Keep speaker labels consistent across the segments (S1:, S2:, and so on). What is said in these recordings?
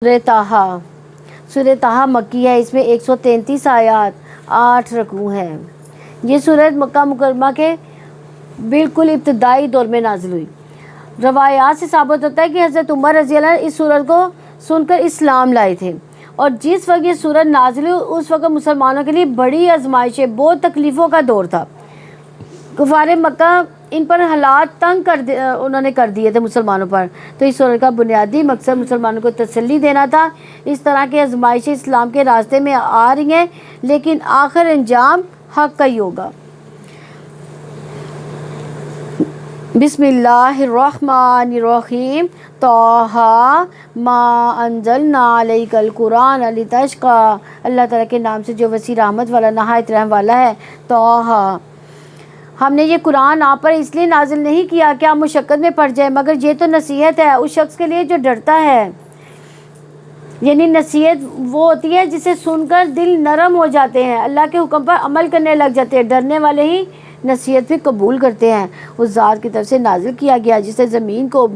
S1: سورہ طٰہٰ۔ سورہ طٰہٰ مکی ہے، اس میں 133 آیات 8 رکوع ہیں۔ یہ سورہ مکہ مکرمہ کے بالکل ابتدائی دور میں نازل ہوئی۔ روایات سے ثابت ہوتا ہے کہ حضرت عمر رضی اللہ عنہ اس سورت کو سن کر اسلام لائے تھے، اور جس وقت یہ سورت نازل ہوئی اس وقت مسلمانوں کے لیے بڑی آزمائشیں، بہت تکلیفوں کا دور تھا۔ کفار مکہ ان پر حالات تنگ انہوں نے کر دیے تھے مسلمانوں پر، تو اس سورت کا بنیادی مقصد مسلمانوں کو تسلی دینا تھا۔ اس طرح کی آزمائشیں اسلام کے راستے میں آ رہی ہیں، لیکن آخر انجام حق کا ہی ہوگا۔ بسم اللہ الرحمن الرحیم۔ طٰہٰ ما انزلنا علیک القرآن لتشقی۔ اللہ تعالیٰ کے نام سے جو وسیع رحمت والا نہایت رحم والا ہے۔ طٰہٰ، ہم نے یہ قرآن آپ پر اس لیے نازل نہیں کیا کہ آپ مشقت میں پڑ جائیں، مگر یہ تو نصیحت ہے اس شخص کے لیے جو ڈرتا ہے۔ یعنی نصیحت وہ ہوتی ہے جسے سن کر دل نرم ہو جاتے ہیں، اللہ کے حکم پر عمل کرنے لگ جاتے ہیں۔ ڈرنے والے ہی نصیحت بھی قبول کرتے ہیں۔ اس ذات کی طرف سے نازل کیا گیا جس نے زمین کو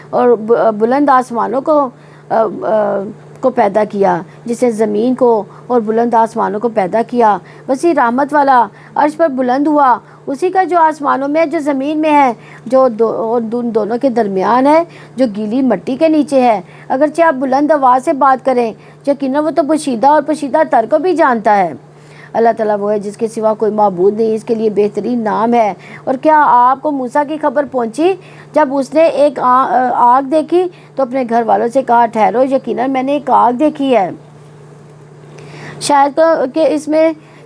S1: اور بلند آسمانوں کو پیدا کیا، جس نے زمین کو اور بلند آسمانوں کو پیدا کیا۔ وسیع رحمت والا عرش پر بلند ہوا، اسی کا جو آسمانوں میں ہے، جو زمین میں ہے، جو ان دونوں کے درمیان ہے، جو گیلی مٹی کے نیچے ہے۔ اگرچہ آپ بلند آواز سے بات کریں، یقیناً وہ تو پوشیدہ اور پوشیدہ تر کو بھی جانتا ہے۔ اللہ تعالیٰ وہ ہے جس کے سوا کوئی معبود نہیں، اس کے لیے بہترین نام ہے۔ اور کیا آپ کو موسیٰ کی خبر پہنچی جب اس نے ایک آگ دیکھی تو اپنے گھر والوں سے کہا، ٹھہرو، یقیناً میں نے ایک آگ دیکھی ہے، شاید کہ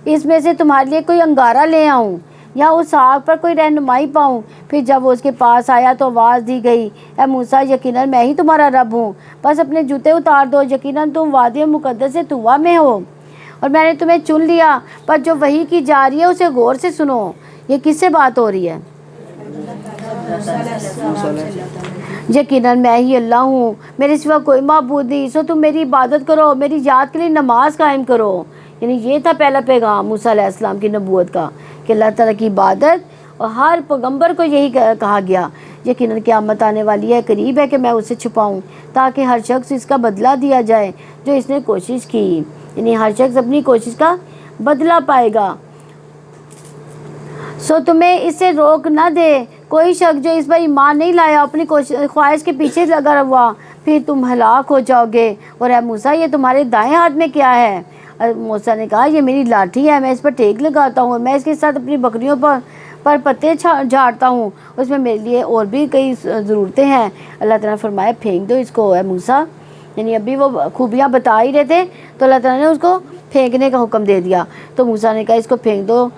S1: اس میں سے تمہارے لیے کوئی انگارہ لے آؤں یا اس آگ پر کوئی رہنمائی پاؤں۔ پھر جب وہ اس کے پاس آیا تو آواز دی گئی، اے موسیٰ، یقیناً میں ہی تمہارا رب ہوں، بس اپنے جوتے اتار دو، یقیناً تم وادی مقدس طویٰ میں ہو، اور میں نے تمہیں چن لیا۔ پر جو وحی کی جا رہی ہے اسے غور سے سنو۔ یہ کس سے بات ہو رہی ہے؟ یقیناً میں ہی اللہ ہوں، میرے سوا کوئی معبود نہیں، سو تم میری عبادت کرو، میری یاد کے لیے نماز قائم کرو۔ یعنی یہ تھا پہلا پیغام موسیٰ علیہ السلام کی نبوت کا، کہ اللہ تعالیٰ کی عبادت، اور ہر پیغمبر کو یہی کہا گیا۔ یقیناً قیامت آنے والی ہے، قریب ہے کہ میں اسے چھپاؤں، تاکہ ہر شخص اس کا بدلہ دیا جائے جو اس نے کوشش کی۔ یعنی ہر شخص اپنی کوشش کا بدلہ پائے گا۔ سو تمہیں اس سے روک نہ دے کوئی شخص جو اس پر ایمان نہیں لایا، اپنی خواہش کے پیچھے لگا ہوا، پھر تم ہلاک ہو جاؤ گے۔ اور اے موسیٰ، یہ تمہارے دائیں ہاتھ میں کیا ہے؟ موسیٰ نے کہا، یہ میری لاٹھی ہے، میں اس پر ٹیک لگاتا ہوں، میں اس کے ساتھ اپنی بکریوں پر پتے جھاڑتا ہوں، اس میں میرے لیے اور بھی کئی ضرورتیں ہیں۔ اللہ تعالیٰ نے فرمایا، پھینک دو اس کو اے موسیٰ۔ یعنی ابھی وہ خوبیاں بتا ہی رہے تھے تو اللہ تعالیٰ نے اس کو پھینکنے کا حکم دے دیا۔ تو موسیٰ نے کہا، اس کو پھینک دو،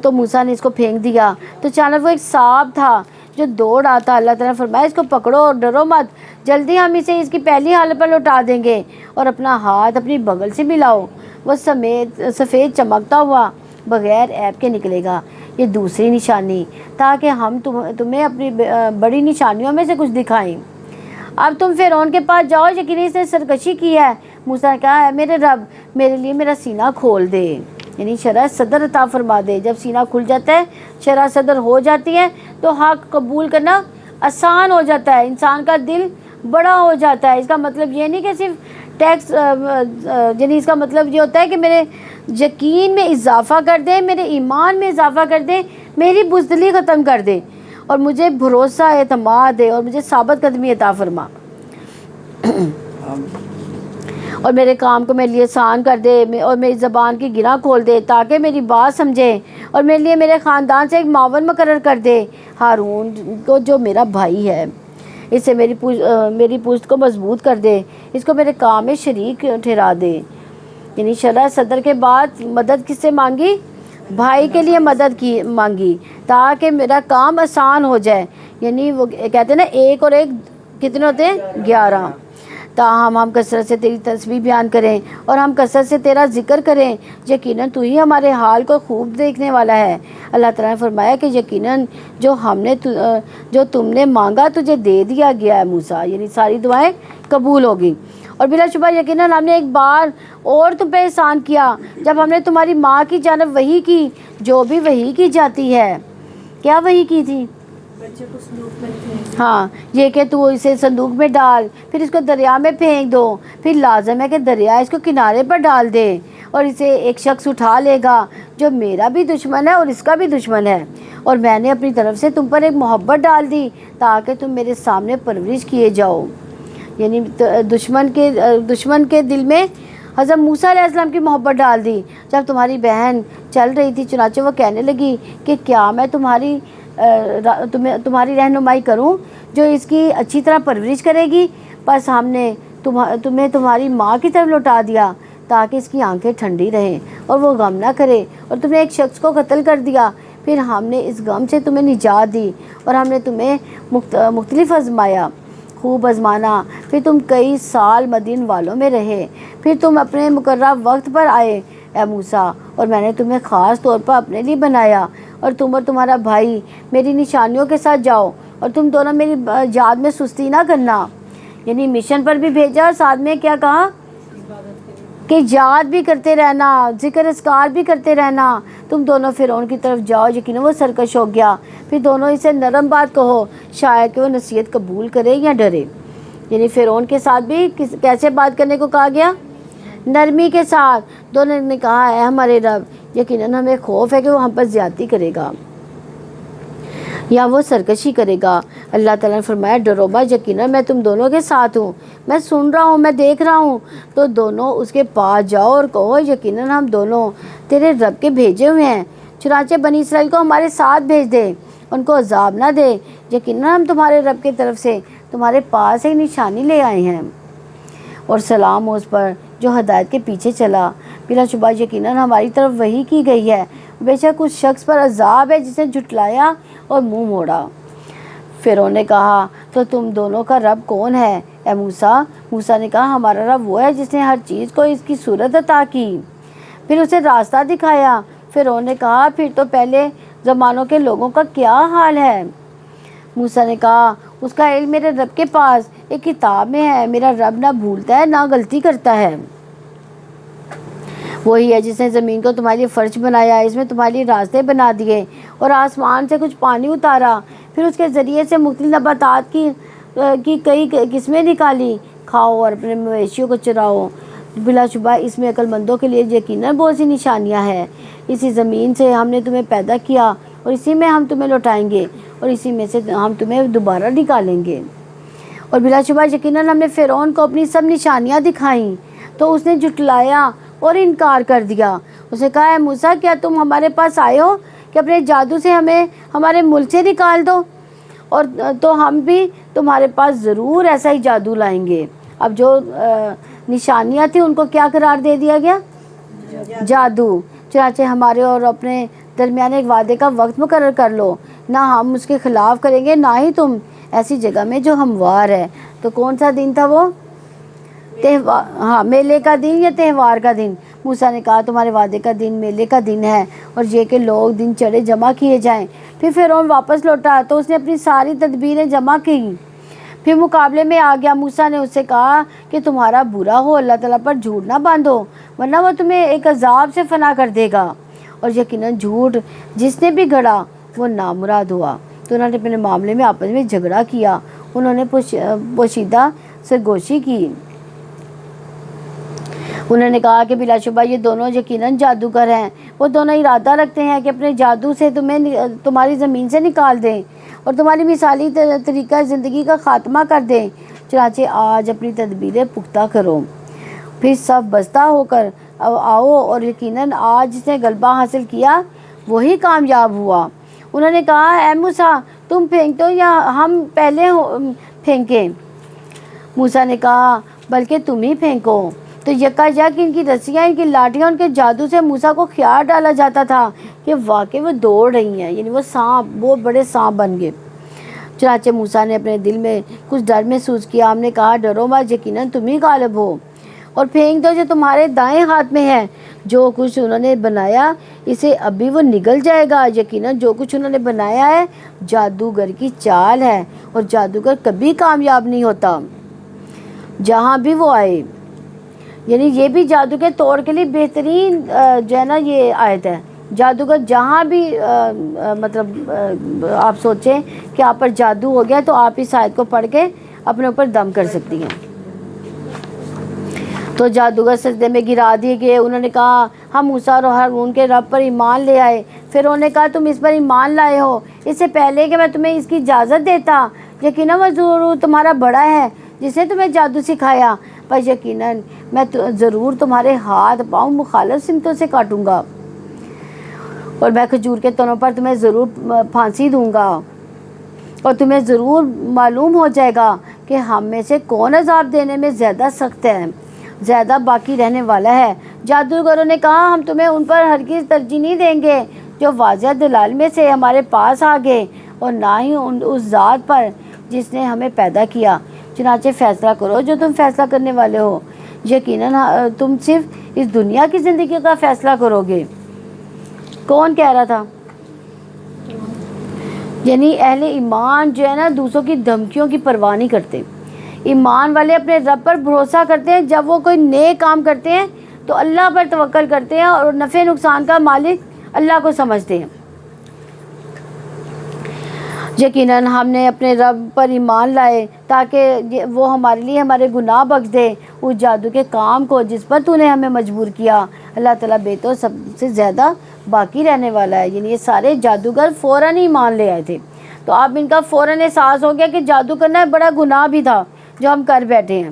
S1: تو موسیٰ نے اس کو پھینک دیا، تو اچانک وہ ایک سانپ تھا جو دوڑ آتا۔ اللہ تعالیٰ نے فرمایا، اس کو پکڑو اور ڈرو مت، جلدی ہم اسے اس کی پہلی حالت پر لوٹا دیں گے، اور اپنا ہاتھ اپنی بغل سے ملاؤ، وہ سفید چمکتا ہوا بغیر عیب کے نکلے گا۔ یہ دوسری نشانی، تاکہ ہم تمہیں اپنی بڑی نشانیوں میں سے کچھ دکھائیں۔ اب تم فرعون کے پاس جاؤ، یقیناً اس نے سرکشی کی ہے۔ موسیٰ نے کہا، اے میرے رب، میرے لیے میرا سینہ کھول دے، یعنی شرح صدر عطا فرما دے۔ جب سینہ کھل جاتا ہے، شرح صدر ہو جاتی ہے، تو حق قبول کرنا آسان ہو جاتا ہے، انسان کا دل بڑا ہو جاتا ہے۔ اس کا مطلب یہ نہیں کہ صرف ٹیکس، یعنی اس کا مطلب یہ ہوتا ہے کہ میرے یقین میں اضافہ کر دے، میرے ایمان میں اضافہ کر دے، میری بزدلی ختم کر دے، اور مجھے بھروسہ اعتماد دے، اور مجھے ثابت قدمی عطا فرما، اور میرے کام کو میرے لیے آسان کر دے، اور میری زبان کی گرہ کھول دے، تاکہ میری بات سمجھے، اور میرے لیے میرے خاندان سے ایک معاون مقرر کر دے، ہارون کو جو میرا بھائی ہے، اس سے میری پشت کو مضبوط کر دے، اس کو میرے کام میں شریک ٹھہرا دے۔ یعنی شرح صدر کے بعد مدد کس سے مانگی؟ بھائی کے لیے مدد مانگی، تاکہ میرا کام آسان ہو جائے۔ یعنی وہ کہتے ہیں نا، ایک اور ایک کتنے ہوتے ہیں؟ 11۔ تاہم ہم کثرت سے تیری تسبیح بیان کریں، اور ہم کثرت سے تیرا ذکر کریں، یقیناً تو ہی ہمارے حال کو خوب دیکھنے والا ہے۔ اللہ تعالیٰ نے فرمایا کہ یقیناً جو تم نے مانگا تجھے دے دیا گیا ہے موسیٰ، یعنی ساری دعائیں قبول ہوگی۔ اور بلا شبہ یقیناً ہم نے ایک بار اور تم پہ احسان کیا، جب ہم نے تمہاری ماں کی جانب وحی کی، جو بھی وحی کی جاتی ہے۔ کیا وحی کی تھی؟
S2: بچے کو صندوق میں پھینک،
S1: ہاں یہ کہ تو اسے صندوق میں ڈال، پھر اس کو دریا میں پھینک دو، پھر لازم ہے کہ دریا اس کو کنارے پر ڈال دے، اور اسے ایک شخص اٹھا لے گا جو میرا بھی دشمن ہے اور اس کا بھی دشمن ہے، اور میں نے اپنی طرف سے تم پر ایک محبت ڈال دی تاکہ تم میرے سامنے پرورش کیے جاؤ. یعنی دشمن کے دل میں حضرت موسیٰ علیہ السلام کی محبت ڈال دی. جب تمہاری بہن چل رہی تھی چنانچہ وہ کہنے لگی کہ کیا میں تمہاری رہنمائی کروں جو اس کی اچھی طرح پرورش کرے گی. بس ہم نے تمہیں تمہاری ماں کی طرف لوٹا دیا تاکہ اس کی آنکھیں ٹھنڈی رہیں اور وہ غم نہ کرے، اور تم نے ایک شخص کو قتل کر دیا، پھر ہم نے اس غم سے تمہیں نجات دی، اور ہم نے تمہیں مختلف آزمایا، خوب آزمانا، پھر تم کئی سال مدین والوں میں رہے، پھر تم اپنے مقررہ وقت پر آئے اے موسیٰ، اور میں نے تمہیں خاص طور پر اپنے لیے بنایا، اور تم اور تمہارا بھائی میری نشانیوں کے ساتھ جاؤ، اور تم دونوں میری یاد میں سستی نہ کرنا. یعنی مشن پر بھی بھیجا، اور ساتھ میں کیا کہا کہ یاد بھی کرتے رہنا، ذکر اذکار بھی کرتے رہنا. تم دونوں فرعون کی طرف جاؤ، یقیناً وہ سرکش ہو گیا، پھر دونوں اسے نرم بات کہو، شاید کہ وہ نصیحت قبول کرے یا ڈرے. یعنی فرعون کے ساتھ بھی کیسے بات کرنے کو کہا گیا؟ نرمی کے ساتھ. دونوں نے کہا اے ہمارے رب، یقیناً ہمیں خوف ہے کہ وہ ہم پر زیادتی کرے گا یا وہ سرکشی کرے گا. اللہ تعالیٰ نے فرمایا ڈرو مت، یقیناً میں تم دونوں کے ساتھ ہوں، میں سن رہا ہوں، میں دیکھ رہا ہوں. تو دونوں اس کے پاس جاؤ اور کہو یقیناً ہم دونوں تیرے رب کے بھیجے ہوئے ہیں، چنانچہ بنی اسرائیل کو ہمارے ساتھ بھیج دے، ان کو عذاب نہ دے، یقیناً ہم تمہارے رب کی طرف سے تمہارے پاس ایک نشانی لے آئے ہیں. اور سلام ہو اس پر جو ہدایت کے پیچھے چلا، بلا شبہ یقیناً ہماری طرف وحی کی گئی ہے، بے شک اس شخص پر عذاب ہے جس نے جھٹلایا اور منہ موڑا. فرعون نے کہا تو تم دونوں کا رب کون ہے اے موسیٰ؟ موسیٰ نے کہا ہمارا رب وہ ہے جس نے ہر چیز کو اس کی صورت عطا کی، پھر اسے راستہ دکھایا. فرعون نے کہا پھر تو پہلے زمانوں کے لوگوں کا کیا حال ہے؟ موسیٰ نے کہا اس کا علم میرے رب کے پاس ایک کتاب میں ہے، میرا رب نہ بھولتا ہے نہ غلطی کرتا ہے. وہی ہے جس نے زمین کو تمہارے لیے فرش بنایا، اس میں تمہارے لیے راستے بنا دیے، اور آسمان سے کچھ پانی اتارا، پھر اس کے ذریعے سے مختلف نباتات کی کئی قسمیں نکالی، کھاؤ اور اپنے مویشیوں کو چراؤ. بلا شبہ اس میں عقل مندوں کے لیے یقیناً بہت سی نشانیاں ہیں. اسی زمین سے ہم نے تمہیں پیدا کیا اور اسی میں ہم تمہیں لوٹائیں گے، اور اسی میں سے ہم تمہیں دوبارہ نکالیں گے. اور بلا شبہ یقیناً ہم نے فرعون کو اپنی سب نشانیاں دکھائیں تو اس نے جھٹلایا اور انکار کر دیا. اس نے کہا اے موسیٰ کیا تم ہمارے پاس آئے ہو کہ اپنے جادو سے ہمیں ہمارے ملک سے نکال دو، اور تو ہم بھی تمہارے پاس ضرور ایسا ہی جادو لائیں گے. اب جو نشانیاں تھیں ان کو کیا قرار دے دیا گیا؟ جادو. چنانچہ ہمارے اور اپنے درمیان ایک وعدے کا وقت مقرر کر لو، نہ ہم اس کے خلاف کریں گے نہ ہی تم، ایسی جگہ میں جو ہموار ہے. تو کون سا دن تھا وہ؟ تہوار، ہاں میلے کا دن یا تہوار کا دن. موسیٰ نے کہا تمہارے وعدے کا دن میلے کا دن ہے، اور یہ کہ لوگ دن چڑھے جمع کیے جائیں. پھر فرعون واپس لوٹا تو اس نے اپنی ساری تدبیریں جمع کی، پھر مقابلے میں آ گیا. موسیٰ نے اس سے کہا کہ تمہارا برا ہو، اللہ تعالیٰ پر جھوٹ نہ باندھو ورنہ وہ تمہیں ایک عذاب سے فنا کر دے گا. اور یقیناً جھوٹ جس نے بھی گھڑا وہ نامراد ہوا. تو انہوں نے اپنے معاملے میں آپس میں جھگڑا کیا، انہوں نے پوشیدہ سرگوشی کی. انہوں نے کہا کہ بلا شبہ یہ دونوں یقیناً جادوگر ہیں، وہ دونوں ارادہ رکھتے ہیں کہ اپنے جادو سے تمہاری زمین سے نکال دیں اور تمہاری مثالی طریقہ زندگی کا خاتمہ کر دیں. چنانچہ آج اپنی تدبیریں پختہ کرو، پھر سب بستہ ہو کر آؤ، اور یقیناً آج جس نے غلبہ حاصل کیا وہی کامیاب ہوا. انہوں نے کہا اے موسیٰ تم پھینک دو یا ہم پہلے پھینکیں؟ موسیٰ نے کہا بلکہ تم ہی پھینکو. تو یکایک ان کی رسیاں، ان کی لاٹیاں، ان کے جادو سے موسیٰ کو خیال ڈالا جاتا تھا کہ واقعی وہ دوڑ رہی ہیں، یعنی وہ سانپ، بہت بڑے سانپ بن گئے. چنانچہ موسیٰ نے اپنے دل میں کچھ ڈر محسوس کیا. ہم نے کہا ڈرو مت، یقیناً تم ہی غالب ہو، اور پھینک دو جو تمہارے دائیں ہاتھ میں ہے. جو کچھ انہوں نے بنایا اسے ابھی وہ نگل جائے گا. یقیناً جو کچھ انہوں نے بنایا ہے جادوگر کی چال ہے، اور جادوگر کبھی کامیاب نہیں ہوتا جہاں بھی وہ آئے. یعنی یہ بھی جادو کے طور کے لیے بہترین جو ہے نا یہ آیت ہے جادوگر جہاں بھی مطلب آپ سوچیں کہ آپ پر جادو ہو گیا تو آپ اس آیت کو پڑھ کے اپنے اوپر دم کر سکتی ہیں۔ تو جادوگر سجدے میں گرا دیے گئے۔ انہوں نے کہا ہم موسیٰ اور ہارون کے رب پر ایمان لے آئے۔ پھر انہوں نے کہا تم اس پر ایمان لائے ہو، اس سے پہلے کہ میں تمہیں اس کی اجازت دیتا، یقیناً وہ ضرور تمہارا بڑا ہے جس نے تمہیں جادو سکھایا، پر یقیناً میں ضرور تمہارے ہاتھ پاؤں مخالف سمتوں سے کاٹوں گا، اور میں کھجور کے تنوں پر تمہیں ضرور پھانسی دوں گا، اور تمہیں ضرور معلوم ہو جائے گا کہ ہم میں سے کون عذاب دینے میں زیادہ سخت ہے، زیادہ باقی رہنے والا ہے۔ جادوگروں نے کہا ہم تمہیں ان پر ہرگز ترجیح نہیں دیں گے جو واضح دلائل میں سے ہمارے پاس آ گئے، اور نہ ہی اس ذات پر جس نے ہمیں پیدا کیا۔ چنانچہ فیصلہ کرو جو تم فیصلہ کرنے والے ہو، یقیناً تم صرف اس دنیا کی زندگی کا فیصلہ کرو گے۔ کون کہہ رہا تھا؟ یعنی اہل ایمان جو ہے نا دوسروں کی دھمکیوں کی پرواہ نہیں کرتے۔ ایمان والے اپنے رب پر بھروسہ کرتے ہیں، جب وہ کوئی نیک کام کرتے ہیں تو اللہ پر توکل کرتے ہیں اور نفع نقصان کا مالک اللہ کو سمجھتے ہیں۔ یقیناً ہم نے اپنے رب پر ایمان لائے تاکہ وہ ہمارے لیے ہمارے گناہ بخش دے اس جادو کے کام کو جس پر تو نے ہمیں مجبور کیا۔ اللہ تعالیٰ بے تو سب سے زیادہ باقی رہنے والا ہے۔ یعنی یہ سارے جادوگر فوراً ہی ایمان لے آئے تھے، تو اب ان کا فوراً احساس ہو گیا کہ جادو کرنا بڑا گناہ بھی تھا جو ہم کر بیٹھے ہیں۔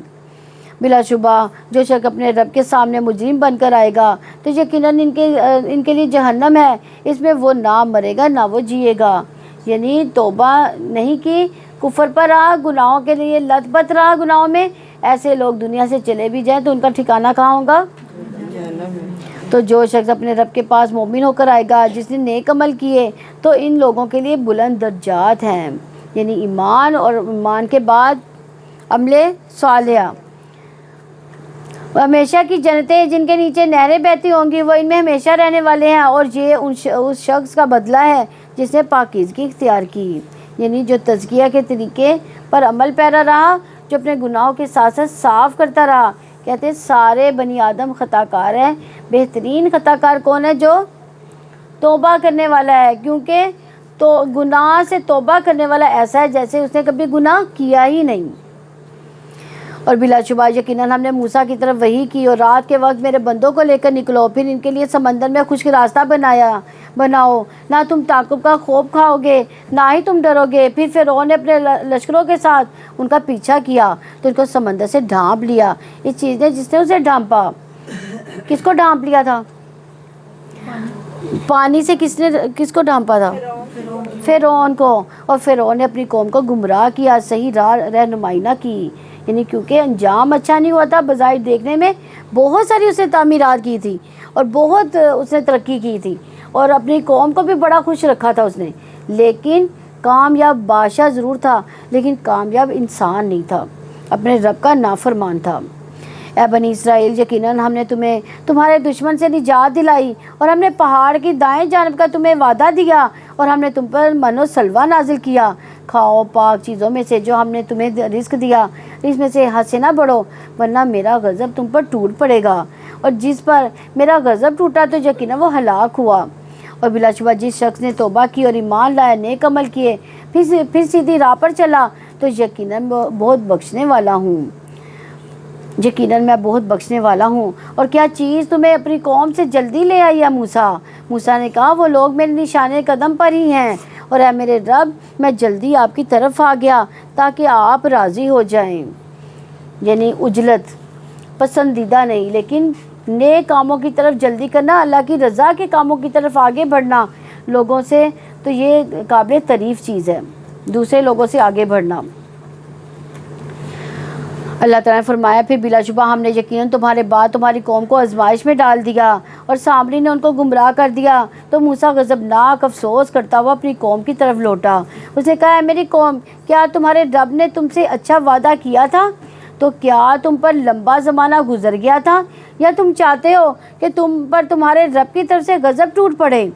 S1: بلا شبہ جو شخص اپنے رب کے سامنے مجرم بن کر آئے گا تو یقیناً ان کے لیے جہنم ہے، اس میں وہ نہ مرے گا نہ وہ جیے گا۔ یعنی توبہ نہیں کی، کفر پر رہا، گناہوں کے لیے لت پت رہا گناہوں میں، ایسے لوگ دنیا سے چلے بھی جائیں تو ان کا ٹھکانہ کہاں ہوگا؟ تو جو شخص اپنے رب کے پاس مومن ہو کر آئے گا جس نے نیک عمل کیے تو ان لوگوں کے لیے بلند درجات ہیں، یعنی ایمان اور ایمان کے بعد عمل صالحہ۔ ہمیشہ کی جنتیں جن کے نیچے نہریں بہتی ہوں گی وہ ان میں ہمیشہ رہنے والے ہیں، اور یہ اس شخص کا بدلہ ہے جس نے پاکیزگی اختیار کی، یعنی جو تزکیہ کے طریقے پر عمل پیرا رہا، جو اپنے گناہوں کے ساتھ ساتھ صاف کرتا رہا۔ کہتے ہیں سارے بنی آدم خطا کار ہیں، بہترین خطا کار کون ہے؟ جو توبہ کرنے والا ہے، کیونکہ تو گناہ سے توبہ کرنے والا ایسا ہے جیسے اس نے کبھی گناہ کیا ہی نہیں۔ اور بلا شبہ یقیناً ہم نے موسیٰ کی طرف وحی کی اور رات کے وقت میرے بندوں کو لے کر نکلو، پھر ان کے لیے سمندر میں خشک راستہ بناؤ، نہ تم تعقب کا خوف کھاؤ گے نہ ہی تم ڈرو گے۔ پھر فرعون نے اپنے لشکروں کے ساتھ ان کا پیچھا کیا تو ان کو سمندر سے ڈھانپ لیا۔ اس چیز نے جس نے اسے ڈھانپا، کس کو ڈھانپ لیا تھا؟ پانی سے کس کو ڈھانپا تھا؟ فرعون کو، اور فرعون نے اپنی قوم کو گمراہ کیا، صحیح راہ رہنمائی نہ کی، یعنی کیونکہ انجام اچھا نہیں ہوا تھا۔ بظاہر دیکھنے میں بہت ساری اس نے تعمیرات کی تھی اور بہت اس نے ترقی کی تھی اور اپنی قوم کو بھی بڑا خوش رکھا تھا اس نے، لیکن کامیاب بادشاہ ضرور تھا لیکن کامیاب انسان نہیں تھا، اپنے رب کا نافرمان تھا۔ اے بنی اسرائیل، یقیناً ہم نے تمہیں تمہارے دشمن سے نجات دلائی، اور ہم نے پہاڑ کی دائیں جانب کا تمہیں وعدہ دیا، اور ہم نے تم پر من و سلوہ نازل کیا۔ کھاؤ پاک چیزوں میں سے جو ہم نے تمہیں رزق دیا، اس میں سے حد سے نہ بڑھو ورنہ میرا غضب تم پر ٹوٹ پڑے گا، اور جس پر میرا غضب ٹوٹا تو یقیناً وہ ہلاک ہوا۔ اور بلا شبہ جس شخص نے توبہ کی اور ایمان لایا، نیک عمل کیے، پھر سیدھی راہ پر چلا تو یقیناً بہت بخشنے والا ہوں، یقیناً میں بہت بخشنے والا ہوں۔ اور کیا چیز تمہیں اپنی قوم سے جلدی لے آئی ہے موسیٰ؟ موسیٰ نے کہا وہ لوگ میرے نشانے قدم پر ہی ہیں، اور اے میرے رب میں جلدی آپ کی طرف آ گیا تاکہ آپ راضی ہو جائیں۔ یعنی عجلت پسندیدہ نہیں، لیکن نیک کاموں کی طرف جلدی کرنا، اللہ کی رضا کے کاموں کی طرف آگے بڑھنا لوگوں سے، تو یہ قابل تعریف چیز ہے، دوسرے لوگوں سے آگے بڑھنا۔ اللہ تعالیٰ نے فرمایا پھر بلا شبہ ہم نے یقیناً تمہارے بعد تمہاری قوم کو آزمائش میں ڈال دیا اور سامری نے ان کو گمراہ کر دیا، تو موسیٰ غضبناک افسوس کرتا ہوا اپنی قوم کی طرف لوٹا۔ اس نے کہا اے میری قوم، کیا تمہارے رب نے تم سے اچھا وعدہ کیا تھا؟ تو کیا تم پر لمبا زمانہ گزر گیا تھا، یا تم چاہتے ہو کہ تم پر تمہارے رب کی طرف سے غضب ٹوٹ پڑے؟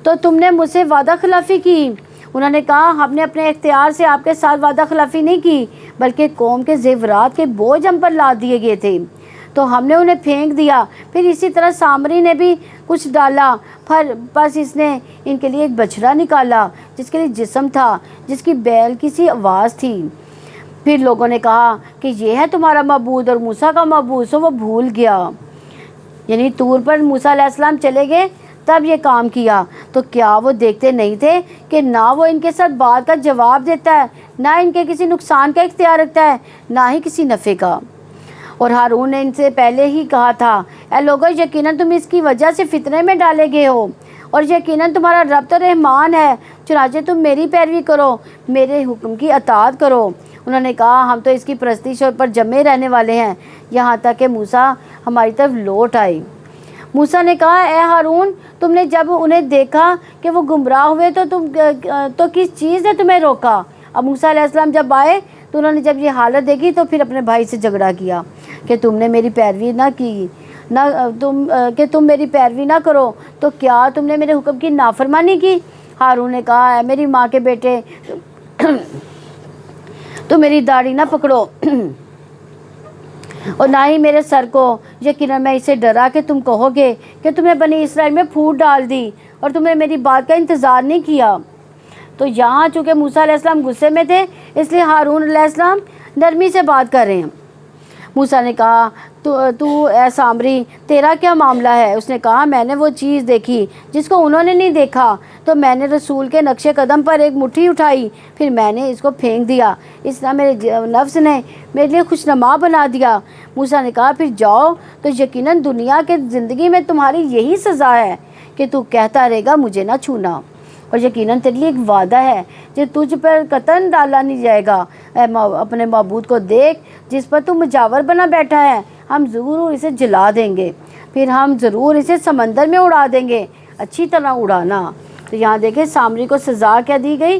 S1: تو تم نے مجھ سے وعدہ خلافی کی۔ انہوں نے کہا ہم نے اپنے اختیار سے آپ کے ساتھ وعدہ خلافی نہیں کی، بلکہ قوم کے زیورات کے بوجھ ہم پر لاد دیے گئے تھے۔ تو ہم نے انہیں پھینک دیا۔ پھر اسی طرح سامری نے بھی کچھ ڈالا، پھر بس اس نے ان کے لیے ایک بچڑا نکالا جس کے لیے جسم تھا، جس کی بیل کی سی آواز تھی۔ پھر لوگوں نے کہا کہ یہ ہے تمہارا معبود اور موسیٰ کا معبود، سو وہ بھول گیا۔ یعنی طور پر موسیٰ علیہ السلام چلے گئے تب یہ کام کیا، تو کیا وہ دیکھتے نہیں تھے کہ نہ وہ ان کے ساتھ بات کا جواب دیتا ہے، نہ ان کے کسی نقصان کا اختیار رکھتا ہے، نہ ہی کسی نفع کا۔ اور ہارون نے ان سے پہلے ہی کہا تھا، اے لوگو یقیناً تم اس کی وجہ سے فتنے میں ڈالے گئے ہو، اور یقیناً تمہارا رب تو رحمان ہے، چنانچہ تم میری پیروی کرو، میرے حکم کی اطاعت کرو۔ انہوں نے کہا ہم تو اس کی پرستش پر جمے رہنے والے ہیں یہاں تک کہ موسیٰ ہماری طرف لوٹ آئے۔ موسیٰ نے کہا اے ہارون، تم نے جب انہیں دیکھا کہ وہ گمراہ ہوئے تو کس چیز نے تمہیں روکا؟ اب موسیٰ علیہ السلام جب آئے تو انہوں نے جب یہ حالت دیکھی تو پھر اپنے بھائی سے جھگڑا کیا کہ تم نے میری پیروی نہ کی، تم میری پیروی نہ کرو، تو کیا تم نے میرے حکم کی نافرمانی کی؟ ہارون نے کہا اے میری ماں کے بیٹے، تو میری داڑھی نہ پکڑو اور نہ ہی میرے سر کو، یقیناً میں اسے ڈرا کہ تم کہو گے کہ تم نے بنی اسرائیل میں پھوٹ ڈال دی اور تم نے میری بات کا انتظار نہیں کیا۔ تو یہاں چونکہ موسیٰ علیہ السلام غصے میں تھے، اس لیے ہارون علیہ السلام نرمی سے بات کر رہے ہیں۔ موسیٰ نے کہا تو اے سامری تیرا کیا معاملہ ہے؟ اس نے کہا میں نے وہ چیز دیکھی جس کو انہوں نے نہیں دیکھا، تو میں نے رسول کے نقش قدم پر ایک مٹھی اٹھائی، پھر میں نے اس کو پھینک دیا، اس طرح میرے نفس نے میرے لیے خوشنما بنا دیا۔ موسیٰ نے کہا پھر جاؤ، تو یقیناً دنیا کے زندگی میں تمہاری یہی سزا ہے کہ تو کہتا رہے گا مجھے نہ چھونا، اور یقیناً تیرے لیے ایک وعدہ ہے جو تجھ پر قطعاً ڈالا نہیں جائے گا۔ اپنے معبود کو دیکھ جس پر تو مجاور بنا بیٹھا ہے، ہم ضرور اسے جلا دیں گے، پھر ہم ضرور اسے سمندر میں اڑا دیں گے، اچھی طرح اڑانا۔ تو یہاں دیکھیں سامری کو سزا کیا دی گئی،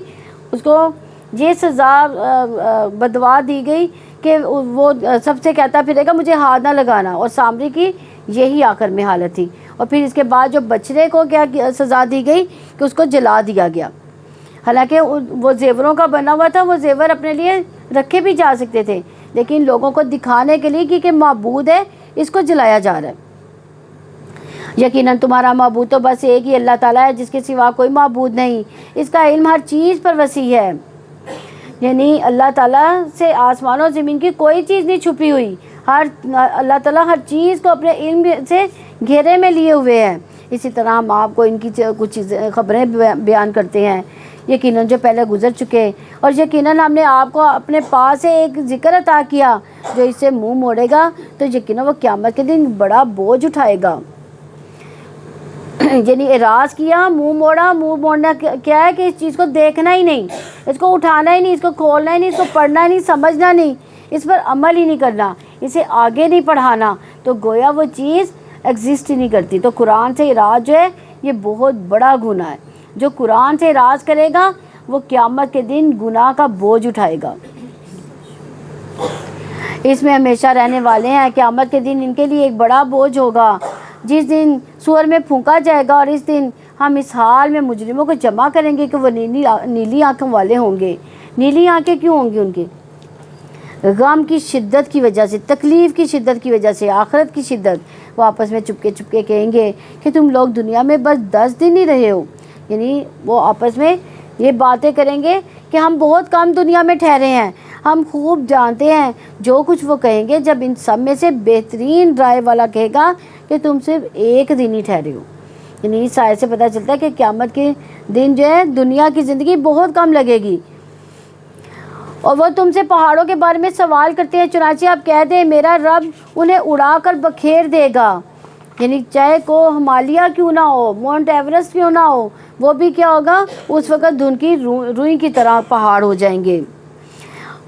S1: اس کو یہ سزا بدوا دی گئی کہ وہ سب سے کہتا پھرے گا مجھے ہاتھ نہ لگانا، اور سامری کی یہی آخر میں حالت تھی۔ اور پھر اس کے بعد جو بچڑے کو کیا سزا دی گئی کہ اس کو جلا دیا گیا۔ حالانکہ وہ زیوروں کا بنا ہوا تھا، وہ زیور اپنے لیے رکھے بھی جا سکتے تھے، لیکن لوگوں کو دکھانے کے لیے کہ معبود ہے اس کو جلایا جا رہا ہے۔ یقیناً تمہارا معبود تو بس ایک ہی اللہ تعالیٰ ہے جس کے سوا کوئی معبود نہیں، اس کا علم ہر چیز پر وسیع ہے۔ یعنی اللہ تعالیٰ سے آسمان و زمین کی کوئی چیز نہیں چھپی ہوئی، اللہ تعالیٰ ہر چیز کو اپنے علم سے گھیرے میں لیے ہوئے ہیں۔ اسی طرح ہم آپ کو ان کی کچھ خبریں بیان کرتے ہیں یقیناً جو پہلے گزر چکے، اور یقیناً ہم نے آپ کو اپنے پاس سے ایک ذکر عطا کیا، جو اس سے منہ موڑے گا تو یقیناً وہ قیامت کے دن بڑا بوجھ اٹھائے گا۔ یعنی اعراض کیا، منہ موڑا، منہ موڑنا کیا ہے کہ اس چیز کو دیکھنا ہی نہیں، اس کو اٹھانا ہی نہیں، اس کو کھولنا ہی نہیں، اس کو پڑھنا ہی نہیں، سمجھنا نہیں، اس پر عمل ہی نہیں کرنا، اسے آگے نہیں پڑھانا، تو گویا وہ چیز ایگزسٹ ہی نہیں کرتی۔ تو قرآن سے اعراض جو ہے یہ بہت بڑا گناہ ہے۔ جو قرآن سے اعراض کرے گا وہ قیامت کے دن گناہ کا بوجھ اٹھائے گا، اس میں ہمیشہ رہنے والے ہیں۔ قیامت کے دن ان کے لیے ایک بڑا بوجھ ہوگا، جس دن سور میں پھونکا جائے گا، اور اس دن ہم اس حال میں مجرموں کو جمع کریں گے کہ وہ نیلی آنکھوں والے ہوں گے۔ نیلی آنکھیں کیوں ہوں گی؟ ان کے غم کی شدت کی وجہ سے، تکلیف کی شدت کی وجہ سے، آخرت کی شدت۔ وہ آپس میں چپکے چپکے کہیں گے کہ تم لوگ دنیا میں بس 10 دن ہی رہے ہو، یعنی وہ آپس میں یہ باتیں کریں گے کہ ہم بہت کم دنیا میں ٹھہرے ہیں، ہم خوب جانتے ہیں جو کچھ وہ کہیں گے، جب ان سب میں سے بہترین رائے والا کہے گا کہ تم صرف 1 دن ہی ٹھہرے ہو۔ یعنی اس آیت سے پتہ چلتا ہے کہ قیامت کے دن جو ہے دنیا کی زندگی بہت کم لگے گی۔ اور وہ تم سے پہاڑوں کے بارے میں سوال کرتے ہیں، چنانچہ آپ کہہ دیں میرا رب انہیں اڑا کر بکھیر دے گا۔ یعنی چاہے کو ہمالیہ کیوں نہ ہو، مونٹ ایورسٹ کیوں نہ ہو، وہ بھی کیا ہوگا اس وقت دھن کی روئی کی طرح پہاڑ ہو جائیں گے۔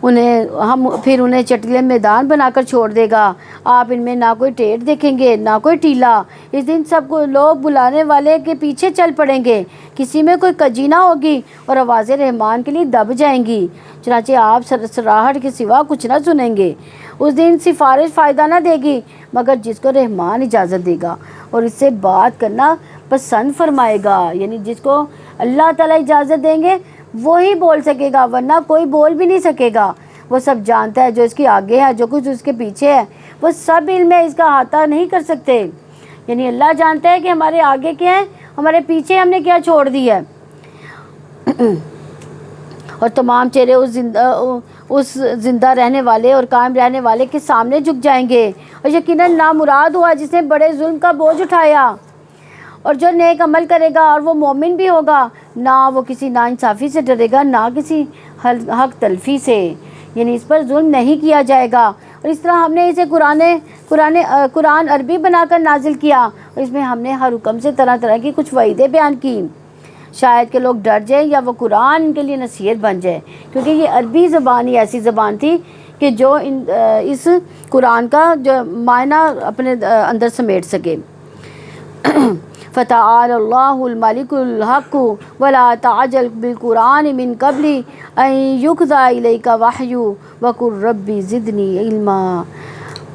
S1: پھر انہیں چٹیلے میدان بنا کر چھوڑ دے گا، آپ ان میں نہ کوئی ٹیڑھ دیکھیں گے نہ کوئی ٹیلا۔ اس دن سب کو لوگ بلانے والے کے پیچھے چل پڑیں گے، کسی میں کوئی کجی نہ ہوگی، اور آوازیں رحمان کے لیے دب جائیں گی، چنانچہ آپ سراہٹ کے سوا کچھ نہ سنیں گے۔ اس دن سفارش فائدہ نہ دے گی مگر جس کو رحمان اجازت دے گا اور اس سے بات کرنا پسند فرمائے گا۔ یعنی جس کو اللہ تعالیٰ اجازت دیں گے وہی بول سکے گا، ورنہ کوئی بول بھی نہیں سکے گا۔ وہ سب جانتا ہے جو اس کے آگے ہے، جو کچھ اس کے پیچھے ہے، وہ سب علم ہے، اس کا احاطہ نہیں کر سکتے. یعنی اللہ جانتا ہے کہ ہمارے آگے کیا ہے، ہمارے پیچھے ہم نے کیا چھوڑ دیا ہے. اور تمام چہرے اس زندہ رہنے والے اور قائم رہنے والے کے سامنے جھک جائیں گے. اور یقیناً نامراد ہوا جس نے بڑے ظلم کا بوجھ اٹھایا. اور جو نیک عمل کرے گا اور وہ مومن بھی ہوگا، نہ وہ کسی ناانصافی سے ڈرے گا، نہ کسی حق تلفی سے. یعنی اس پر ظلم نہیں کیا جائے گا. اور اس طرح ہم نے اسے قرآن عربی بنا کر نازل کیا، اور اس میں ہم نے ہر حکم سے طرح طرح کی کچھ وعیدیں بیان کی، شاید کہ لوگ ڈر جائیں یا وہ قرآن ان کے لیے نصیحت بن جائے. کیونکہ یہ عربی زبان ہی ایسی زبان تھی کہ جو اس قرآن کا جو معنی اپنے اندر سمیٹ سکے. فتعال اللہ الملک الحق ولا تعجل بالقرآن من قبل ان یقضی الیک وحی وقل رب زدنی علما.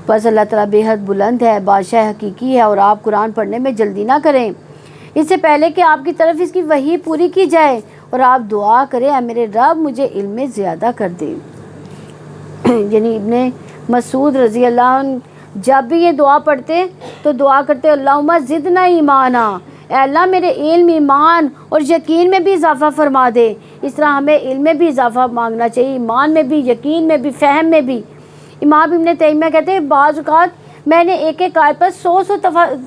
S1: بس اللہ تعالیٰ بے حد بلند ہے، بادشاہ حقیقی ہے، اور آپ قرآن پڑھنے میں جلدی نہ کریں اس سے پہلے کہ آپ کی طرف اس کی وحی پوری کی جائے، اور آپ دعا کریں اے میرے رب مجھے علم میں زیادہ کر دے. یعنی ابن مسعود رضی اللہ عنہ جب بھی یہ دعا پڑھتے تو دعا کرتے اللہم زدنا ایمانا، اے اللہ میرے علم، ایمان اور یقین میں بھی اضافہ فرما دے. اس طرح ہمیں علم میں بھی اضافہ مانگنا چاہیے، ایمان میں بھی، یقین میں بھی، فہم میں بھی. امام ابن تیمیہ کہتے ہیں بعض اوقات میں نے ایک ایک آیت پر 100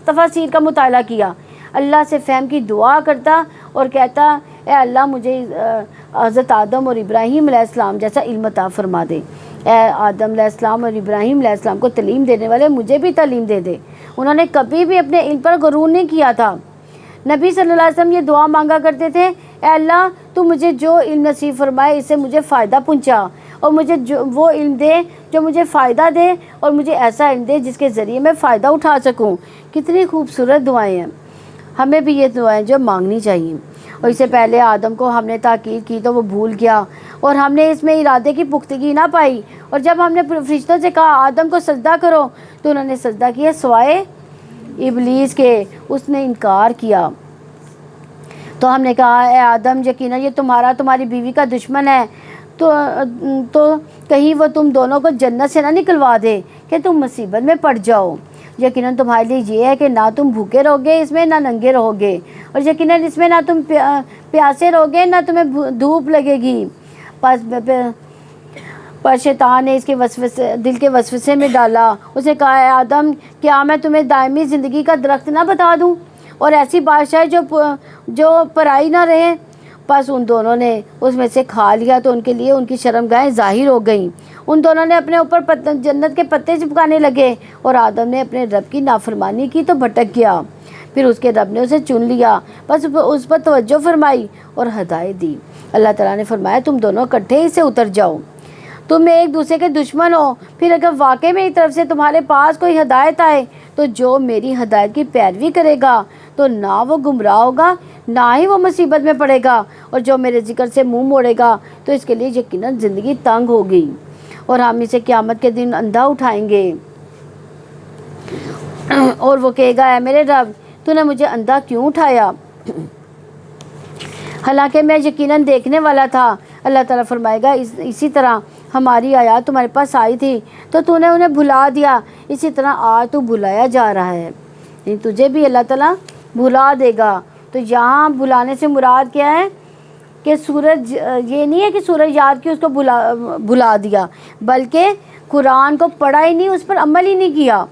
S1: تفاسیر کا مطالعہ کیا، اللہ سے فہم کی دعا کرتا اور کہتا اے اللہ مجھے حضرت آدم اور ابراہیم علیہ السلام جیسا علم عطا فرما دے. اے آدم علیہ السلام اور ابراہیم علیہ السلام کو تعلیم دینے والے مجھے بھی تعلیم دے دے. انہوں نے کبھی بھی اپنے علم پر غرور نہیں کیا تھا. نبی صلی اللہ علیہ وسلم یہ دعا مانگا کرتے تھے اے اللہ تو مجھے جو علم نصیب فرمائے اس سے مجھے فائدہ پہنچا، اور مجھے وہ علم دے جو مجھے فائدہ دے، اور مجھے ایسا علم دے جس کے ذریعے میں فائدہ اٹھا سکوں. کتنی خوبصورت دعائیں ہیں، ہمیں بھی یہ دعائیں جو مانگنی چاہیے. اور اس سے پہلے آدم کو ہم نے تاکید کی تو وہ بھول گیا، اور ہم نے اس میں ارادے کی پختگی نہ پائی. اور جب ہم نے فرشتوں سے کہا آدم کو سجدہ کرو تو انہوں نے سجدہ کیا سوائے ابلیس کے، اس نے انکار کیا. تو ہم نے کہا اے آدم یقیناً یہ تمہاری بیوی کا دشمن ہے، تو کہیں وہ تم دونوں کو جنت سے نہ نکلوا دے کہ تم مصیبت میں پڑ جاؤ. یقیناً تمہارے لیے یہ ہے کہ نہ تم بھوکے رہو گے اس میں، نہ ننگے رہو گے، اور یقیناً اس میں نہ تم پیاسے رہو گے نہ تمہیں دھوپ لگے گی. پر شیطان نے اس کے دل کے وسوسے میں ڈالا. اس نے کہا اے آدم کیا میں تمہیں دائمی زندگی کا درخت نہ بتا دوں اور ایسی بادشاہ جو پرائی نہ رہے. بس ان دونوں نے اس میں سے کھا لیا تو ان کے لیے ان کی شرمگاہیں ظاہر ہو گئیں. ان دونوں نے اپنے اوپر جنت کے پتے چپکانے لگے، اور آدم نے اپنے رب کی نافرمانی کی تو بھٹک گیا. پھر اس کے رب نے اسے چن لیا، بس اس پر توجہ فرمائی اور ہدایت دی. اللہ تعالیٰ نے فرمایا تم دونوں اکٹھے اس سے اتر جاؤ، تم ایک دوسرے کے دشمن ہو. پھر اگر واقعی میری طرف سے تمہارے پاس کوئی ہدایت آئے تو جو میری ہدایت کی پیروی کرے گا تو نہ وہ گمراہ ہوگا نہ ہی وہ مصیبت میں پڑے گا، اور جو میرے ذکر سے منہ موڑے گا تو اس کے لیے یقیناً زندگی تنگ ہوگی، اور ہم اسے قیامت کے دن اندھا اٹھائیں گے. اور وہ کہے گا اے میرے رب تو نے مجھے اندھا کیوں اٹھایا حالانکہ میں یقیناً دیکھنے والا تھا. اللہ تعالیٰ فرمائے گا اسی طرح ہماری آیات تمہارے پاس آئی تھی تو نے انہیں بھلا دیا، اسی طرح آج تو بھلایا جا رہا ہے. یعنی تجھے بھی اللہ تعالیٰ بھلا دے گا. تو یہاں بھلانے سے مراد کیا ہے کہ سورج، یہ نہیں ہے کہ سورج یاد کی اس کو بھلا دیا، بلکہ قرآن کو پڑھا ہی نہیں، اس پر عمل ہی نہیں کیا.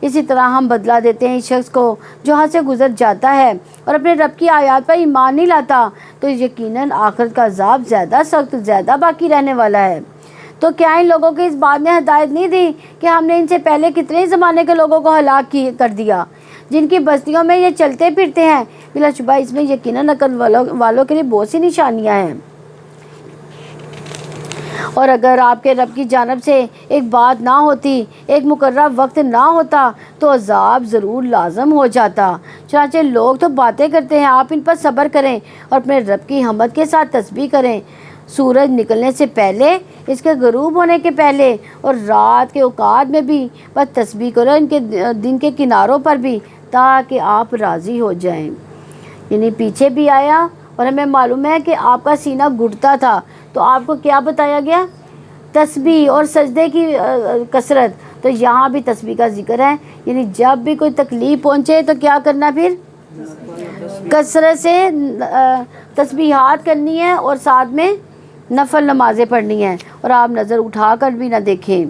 S1: اسی طرح ہم بدلہ دیتے ہیں اس شخص کو جو حد سے گزر جاتا ہے اور اپنے رب کی آیات پر ایمان نہیں لاتا، تو یقیناً آخرت کا عذاب زیادہ سخت، زیادہ باقی رہنے والا ہے. تو کیا ان لوگوں کو اس بات نے ہدایت نہیں دی کہ ہم نے ان سے پہلے کتنے زمانے کے لوگوں کو ہلاک کر دیا جن کی بستیوں میں یہ چلتے پھرتے ہیں. بلا شبہ اس میں یقیناً عقل والوں کے لیے بہت سی نشانیاں ہیں. اور اگر آپ کے رب کی جانب سے ایک بات نہ ہوتی، ایک مقررہ وقت نہ ہوتا تو عذاب ضرور لازم ہو جاتا. چنانچہ لوگ تو باتیں کرتے ہیں، آپ ان پر صبر کریں اور اپنے رب کی حمد کے ساتھ تسبیح کریں، سورج نکلنے سے پہلے، اس کے غروب ہونے کے پہلے، اور رات کے اوقات میں بھی. بس تسبیح کرو ان کے دن کے کناروں پر بھی تاکہ آپ راضی ہو جائیں. یعنی پیچھے بھی آیا اور ہمیں معلوم ہے کہ آپ کا سینہ گھٹتا تھا، تو آپ کو کیا بتایا گیا؟ تسبیح اور سجدے کی کثرت. تو یہاں بھی تسبیح کا ذکر ہے، یعنی جب بھی کوئی تکلیف پہنچے تو کیا کرنا، پھر کثرت سے تسبیحات کرنی ہے اور ساتھ میں نفل نمازیں پڑھنی ہیں، اور آپ نظر اٹھا کر بھی نہ دیکھیں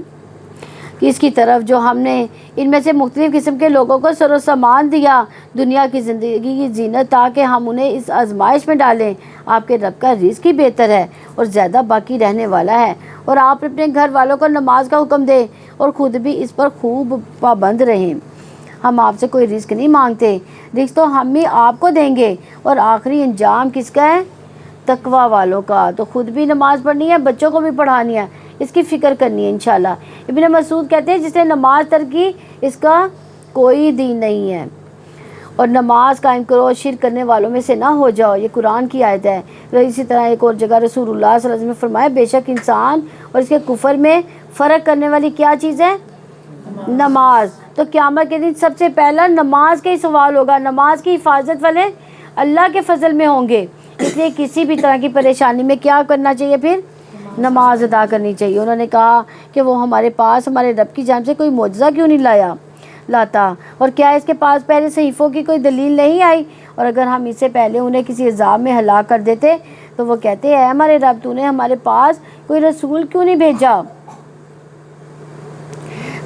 S1: کہ اس کی طرف جو ہم نے ان میں سے مختلف قسم کے لوگوں کو سر و سامان دیا دنیا کی زندگی کی زینت، تاکہ ہم انہیں اس آزمائش میں ڈالیں۔ آپ کے رب کا رزق ہی بہتر ہے اور زیادہ باقی رہنے والا ہے، اور آپ اپنے گھر والوں کو نماز کا حکم دیں اور خود بھی اس پر خوب پابند رہیں۔ ہم آپ سے کوئی رزق نہیں مانگتے، رزق تو ہم ہی آپ کو دیں گے، اور آخری انجام کس کا ہے، تقوی والوں کا۔ تو خود بھی نماز پڑھنی ہے، بچوں کو بھی پڑھانی ہے، اس کی فکر کرنی ہے انشاءاللہ۔ ابن مسعود کہتے ہیں جس نے نماز ترک کی اس کا کوئی دین نہیں ہے، اور نماز قائم کرو، شرک کرنے والوں میں سے نہ ہو جاؤ، یہ قرآن کی آیت ہے۔ اسی طرح ایک اور جگہ رسول اللہ صلی اللہ علیہ وسلم نے فرمایا بے شک انسان اور اس کے کفر میں فرق کرنے والی کیا چیز ہے، نماز۔ تو قیامت کے دن سب سے پہلا نماز کا ہی سوال ہوگا، نماز کی حفاظت والے اللہ کے فضل میں ہوں گے، اس لیے کسی بھی طرح کی پریشانی میں کیا کرنا چاہیے، پھر نماز ادا کرنی چاہیے۔ انہوں نے کہا کہ وہ ہمارے پاس ہمارے رب کی جانب سے کوئی معجزہ کیوں نہیں لاتا، اور کیا اس کے پاس پہلے صحیفوں کی کوئی دلیل نہیں آئی، اور اگر ہم اس سے پہلے انہیں کسی عذاب میں ہلاک کر دیتے تو وہ کہتے ہیں اے ہمارے رب تو نے ہمارے پاس کوئی رسول کیوں نہیں بھیجا،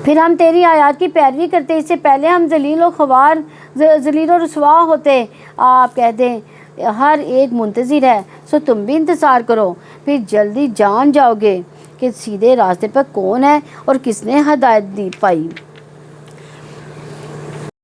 S1: پھر ہم تیری آیات کی پیروی کرتے، اس سے پہلے ہم ذلیل و رسوا ہوتے۔ آپ کہہ دیں ہر ایک منتظر ہے، سو تم بھی انتظار کرو، پھر جلدی جان جاؤ گے کہ سیدھے راستے پر کون ہے اور کس نے ہدایت دی پائی۔